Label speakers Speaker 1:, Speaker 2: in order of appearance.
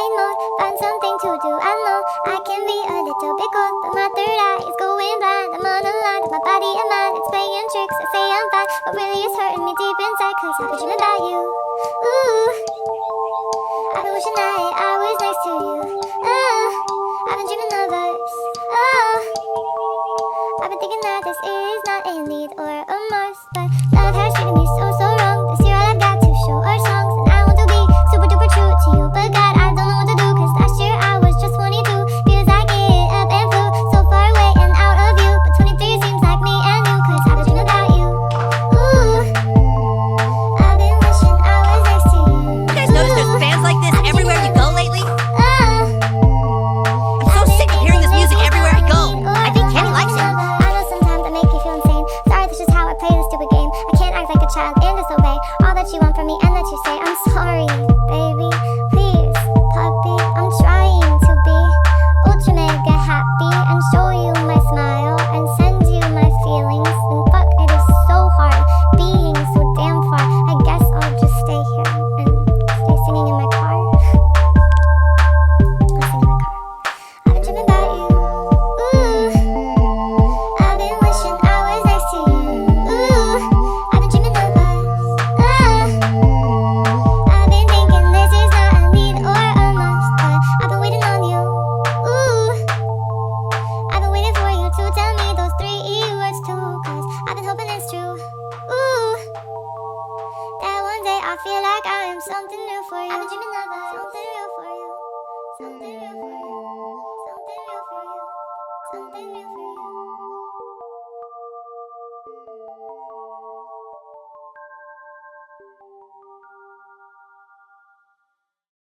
Speaker 1: main mode, find something to do. I know I can be a little bit cold, but my third eye is going blind. I'm on a line with my body and mind. It's playing tricks, I say I'm fine, but really it's hurting me deep inside, cause I've been dreaming about you. Ooh, I've been wishing that I was next to you. I've been dreaming of us. Oh, I've been thinking that this is not a need or a must, but love has treated me so wrong. This year all I've got to show are songs, and I want to be super duper true to you, but God, I don't know what to do, cause last year I was just 22. Feels like it up and flew so far away and out of you, but 23 seems like me and you, cause I've been dreaming about you. Ooh, I've been wishing I was next to you.
Speaker 2: You guys notice there's fans like this everywhere you go lately? I'm so sick of hearing this music everywhere I go. I think Kenny likes it.
Speaker 1: I know sometimes I make you feel insane. Sorry, that's just how I play this stupid game. I can't act like a child and disobey all that you want from me and that you say. I'm sorry, baby. Please, puppy. I'm trying to be ultra mega happy and show you my smile and send you my feelings. And fuck, it is so hard being so damn far. I guess I'll just stay here and stay singing in my car. I'll sing in my car. I've been dreaming about you. Ooh, I've been wishing I was next to you. Ooh, I've been dreaming of us. I've been thinking this is not a need or a must, but I've been waiting on you. Ooh, I've been waiting for you to tell me those 3 words too, cause I've been hoping it's true. Ooh, that one day I feel like I am something new for you. I've been dreaming of us. Something real for you. Something real for you. Something real for you. Something real.